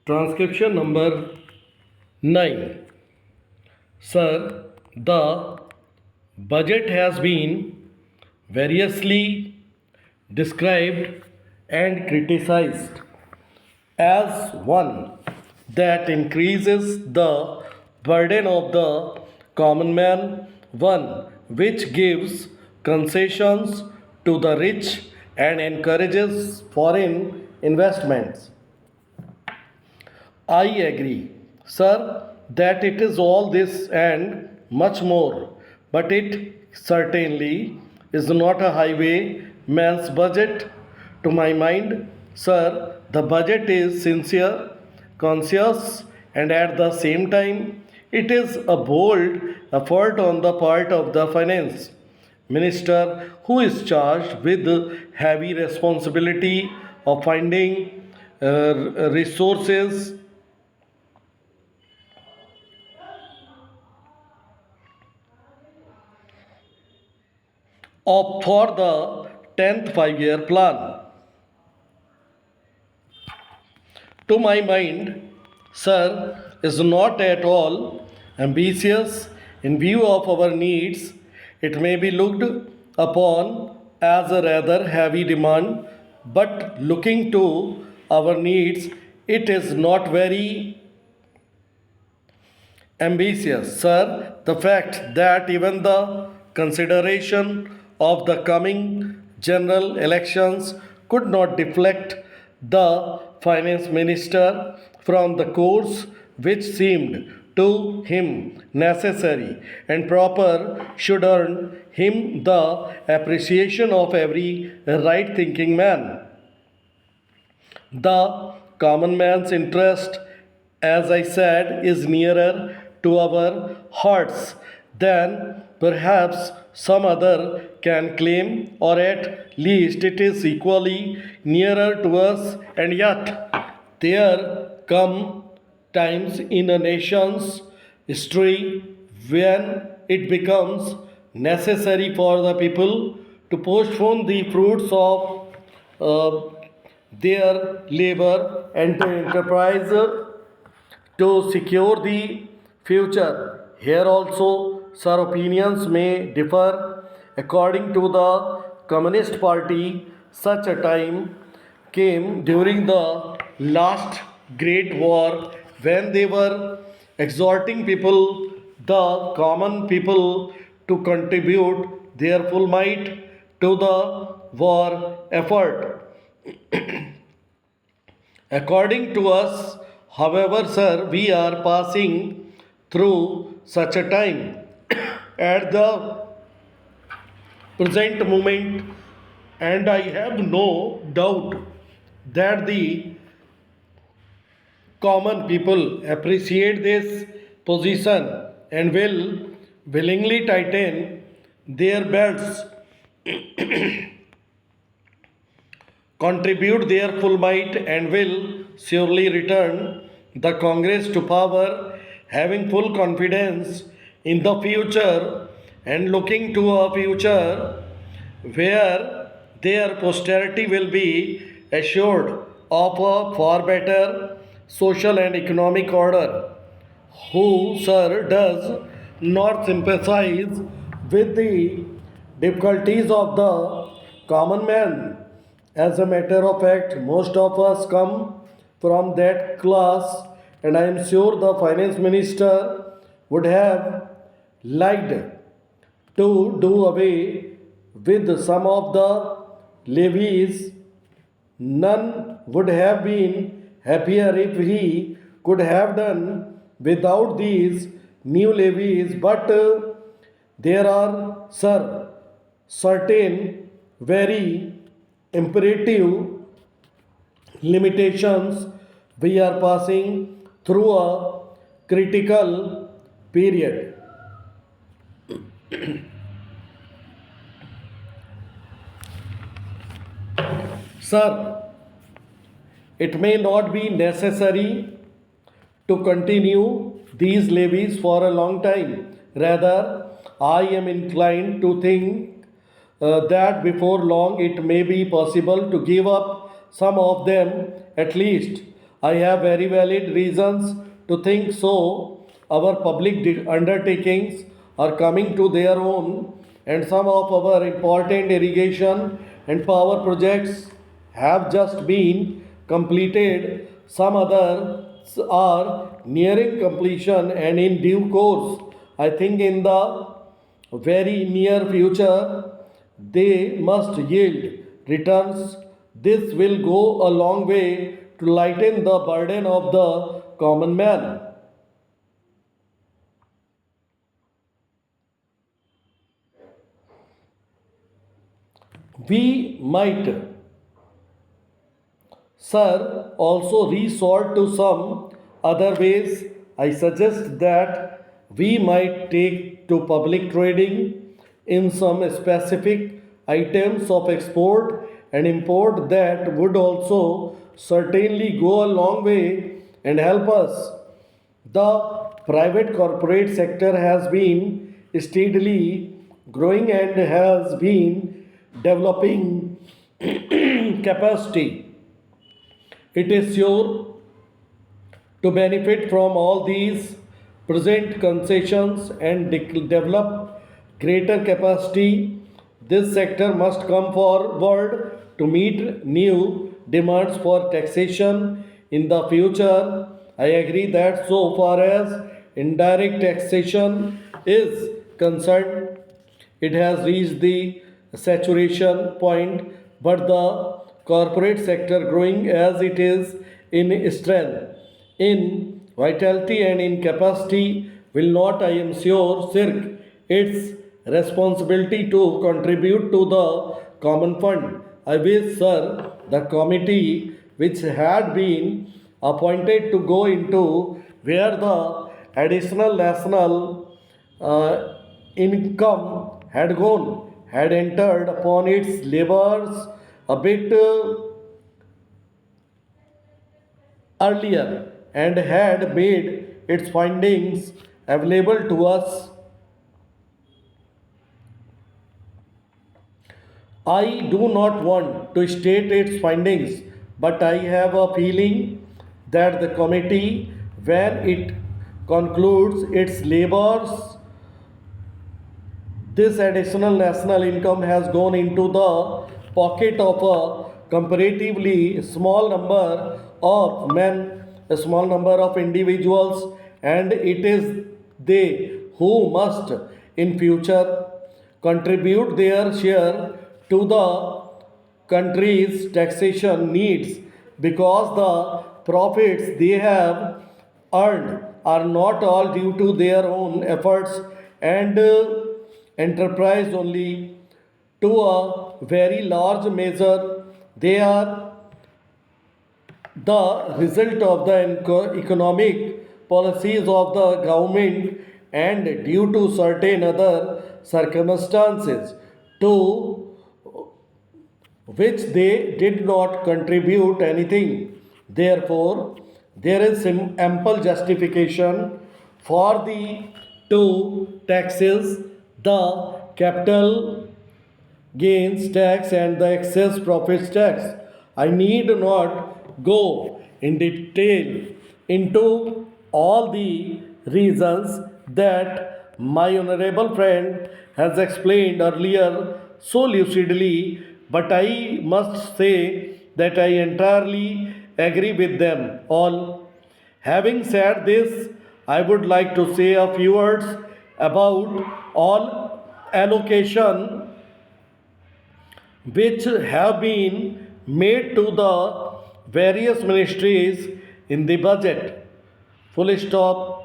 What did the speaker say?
Transcription number 9. Sir, the budget has been variously described and criticized as one that increases the burden of the common man, one which gives concessions to the rich and encourages foreign investments. I agree, sir, that it is all this and much more, but it certainly is not a highway man's budget. To my mind, sir, the budget is sincere, conscious, and at the same time, it is a bold effort on the part of the finance minister who is charged with the heavy responsibility of finding resources for the 10th 5 year plan. To my mind, sir, is not at all ambitious in view of our needs. It may be looked upon as a rather heavy demand, but looking to our needs, it is not very ambitious, sir. The fact that even the consideration of the coming general elections could not deflect the finance minister from the course which seemed to him necessary and proper should earn him the appreciation of every right thinking man. The common man's interest, as I said, is nearer to our hearts than perhaps some other can claim, or at least it is equally nearer to us, and yet there come times in a nation's history when it becomes necessary for the people to postpone the fruits of their labor and to enterprise to secure the future. Here also, sir, opinions may differ. According to the Communist Party, such a time came during the last Great War when they were exhorting people, the common people, to contribute their full might to the war effort. According to us, however, sir, we are passing through such a time at the present moment, and I have no doubt that the common people appreciate this position and will willingly tighten their belts, contribute their full might, and will surely return the Congress to power, having full confidence in the future and looking to a future where their posterity will be assured of a far better social and economic order. Who, sir, does not sympathize with the difficulties of the common man? As a matter of fact, most of us come from that class, and I am sure the finance minister would have liked to do away with some of the levies. None would have been happier if he could have done without these new levies, but there are, sir, certain very imperative limitations. We are passing through a critical period. Sir, it may not be necessary to continue these levies for a long time. Rather, I am inclined to think that before long it may be possible to give up some of them at least. I have very valid reasons to think so. Our public undertakings are coming to their own, and some of our important irrigation and power projects have just been completed. Some others are nearing completion, and in due course, I think in the very near future, they must yield returns. This will go a long way to lighten the burden of the common man. We might, sir, also resort to some other ways. I suggest that we might take to public trading in some specific items of export and import that would also certainly go a long way and help us. The private corporate sector has been steadily growing and has been developing capacity. It is sure to benefit from all these present concessions and develop greater capacity. This sector must come forward to meet new demands for taxation in the future. I agree that so far as indirect taxation is concerned, it has reached the saturation point, but the corporate sector growing as it is in strength, in vitality, and in capacity will not, I am sure, shirk its responsibility to contribute to the common fund. I wish, sir, the committee which had been appointed to go into where the additional national income had gone, had entered upon its labors a bit earlier and had made its findings available to us. I do not want to state its findings, but I have a feeling that the committee, when it concludes its labors, this additional national income has gone into the pocket of a comparatively small number of men, a small number of individuals, and it is they who must in future contribute their share to the country's taxation needs because the profits they have earned are not all due to their own efforts and enterprise only. To a very large measure, they are the result of the economic policies of the government and due to certain other circumstances to which they did not contribute anything. Therefore, there is ample justification for the two taxes, the capital gains tax and the excess profits tax. I need not go in detail into all the reasons that my honorable friend has explained earlier so lucidly, but I must say that I entirely agree with them all. Having said this, I would like to say a few words about all allocation which have been made to the various ministries in the budget. Full stop.